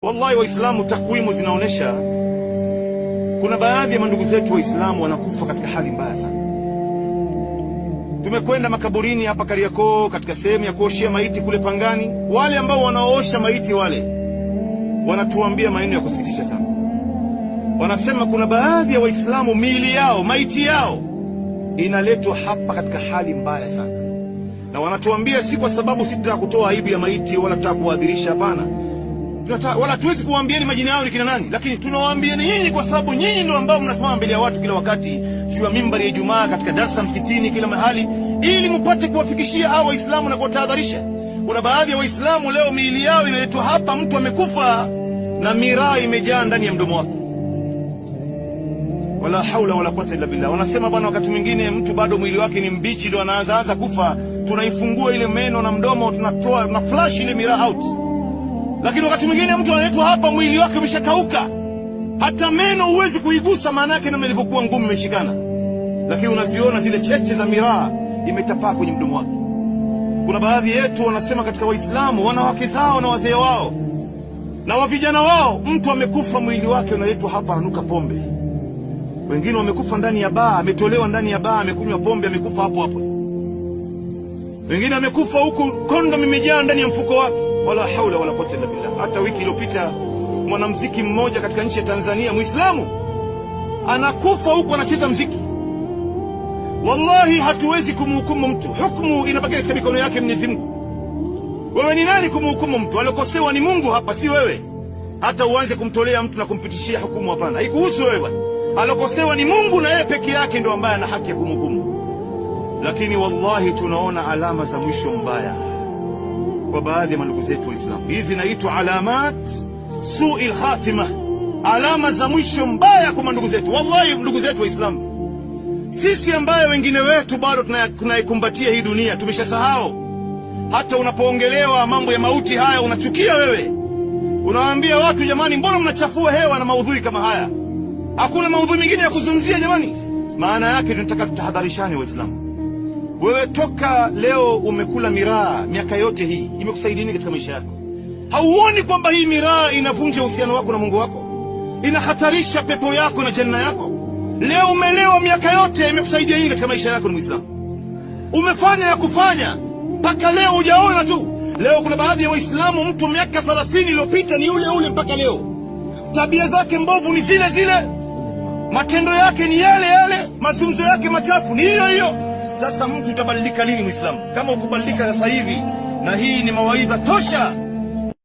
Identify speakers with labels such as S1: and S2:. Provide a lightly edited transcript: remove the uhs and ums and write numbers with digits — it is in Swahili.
S1: Wallahi Waislamu, takwimu zinaonesha kuna baadhi ya mandugu zetu Waislamu wanakufa katika hali mbaya sana. Tumekwenda makaburini hapa Kariakoo, katika sehemu ya kuoshia maiti kule Pangani. Wale ambao wanaosha maiti wale wanatuambia maneno ya kusikitisha sana. Wanasema kuna baadhi ya Waislamu miili yao, maiti yao inaletwa hapa katika hali mbaya sana, na wanatuambia si kwa sababu sisi tunataka kutoa aibu ya maiti wala tunataka kuadhirisha, hapana. Wala tuwezi kuwaambieni majina yao ni kina nani, lakini tunawaambieni nyinyi kwa sababu nyinyi ndio ambao mnasimama mbele ya watu kila wakati juu ya mimbari ya Ijumaa, katika darasa msikitini, kila mahali, ili mpate kuwafikishia hao Waislamu na kuwatahadharisha. Kuna baadhi ya Waislamu leo miili yao inaletwa hapa, mtu amekufa na miraa imejaa ndani ya mdomo wake. Wala haula wala quwwata illa billah. Wanasema bwana, wakati mwingine mtu bado mwili wake ni mbichi, ndio anaanza kufa, tunaifungua ile meno na mdomo, tunatoa na flash ile miraa out. Lakini wakati mwingine mtu analetwa hapa mwili wake umeshakauka, hata meno huwezi kuigusa, maana yake namna ilivyokuwa ngumu imeshikana, lakini unaziona zile cheche za miraa imetapaa kwenye mdomo wake. Kuna baadhi yetu wanasema katika Waislamu, wanawake zao na wazee wao na wavijana wao, mtu amekufa mwili wake unaletwa hapa, ananuka pombe. Wengine wamekufa ndani ya baa, ametolewa ndani ya baa, amekunywa pombe, amekufa hapo hapo. Wengine amekufa huku kondom imejaa ndani ya mfuko wake. Wala haula wala quwwata illa billah. Hata wiki iliyopita mwanamuziki mmoja katika nchi ya Tanzania, Muislamu, anakufa huku anacheza muziki. Wallahi hatuwezi kumhukumu mtu, hukumu inabaki katika mikono yake Mwenyezi Mungu. Wewe ni nani kumhukumu mtu? Alokosewa ni Mungu hapa, si wewe. Hata uanze kumtolea mtu na kumpitishia hukumu, hapana, haikuhusu wewe bwana. Alokosewa ni Mungu, na yeye peke yake ndio ambaye ana haki ya kumhukumu. Lakini wallahi tunaona alama za mwisho mbaya kwa baadhi ya mandugu zetu Waislamu. Hizi zinaitwa alamat su'il khatima, alama za mwisho mbaya kwa mandugu zetu. Wallahi ndugu zetu Waislamu, sisi ambaye wengine wetu bado tunaikumbatia hii dunia, tumeshasahau. Hata unapoongelewa mambo ya mauti haya unachukia wewe, unawaambia watu, jamani, mbona mnachafua hewa na maudhui kama haya? Hakuna maudhui mengine ya kuzungumzia jamani. Maana yake tunataka tutahadharishane Waislamu. Wewe toka leo umekula miraa, miaka yote hii imekusaidia nini katika maisha yako? Hauoni kwamba hii miraa inavunja uhusiano wako na Mungu wako, inahatarisha pepo yako na janna yako? Leo umelewa, miaka yote imekusaidia nini katika maisha yako? Ni Muislamu, umefanya ya kufanya mpaka leo hujaona tu. Leo kuna baadhi ya Waislamu, mtu miaka 30 iliyopita ni yule yule mpaka leo, tabia zake mbovu ni zile zile, matendo yake ni yale yale, mazungumzo yake machafu ni hiyo hiyo. Sasa mtu utabadilika lini Muislamu? Kama ukubadilika sasa hivi, na hii ni mawaidha tosha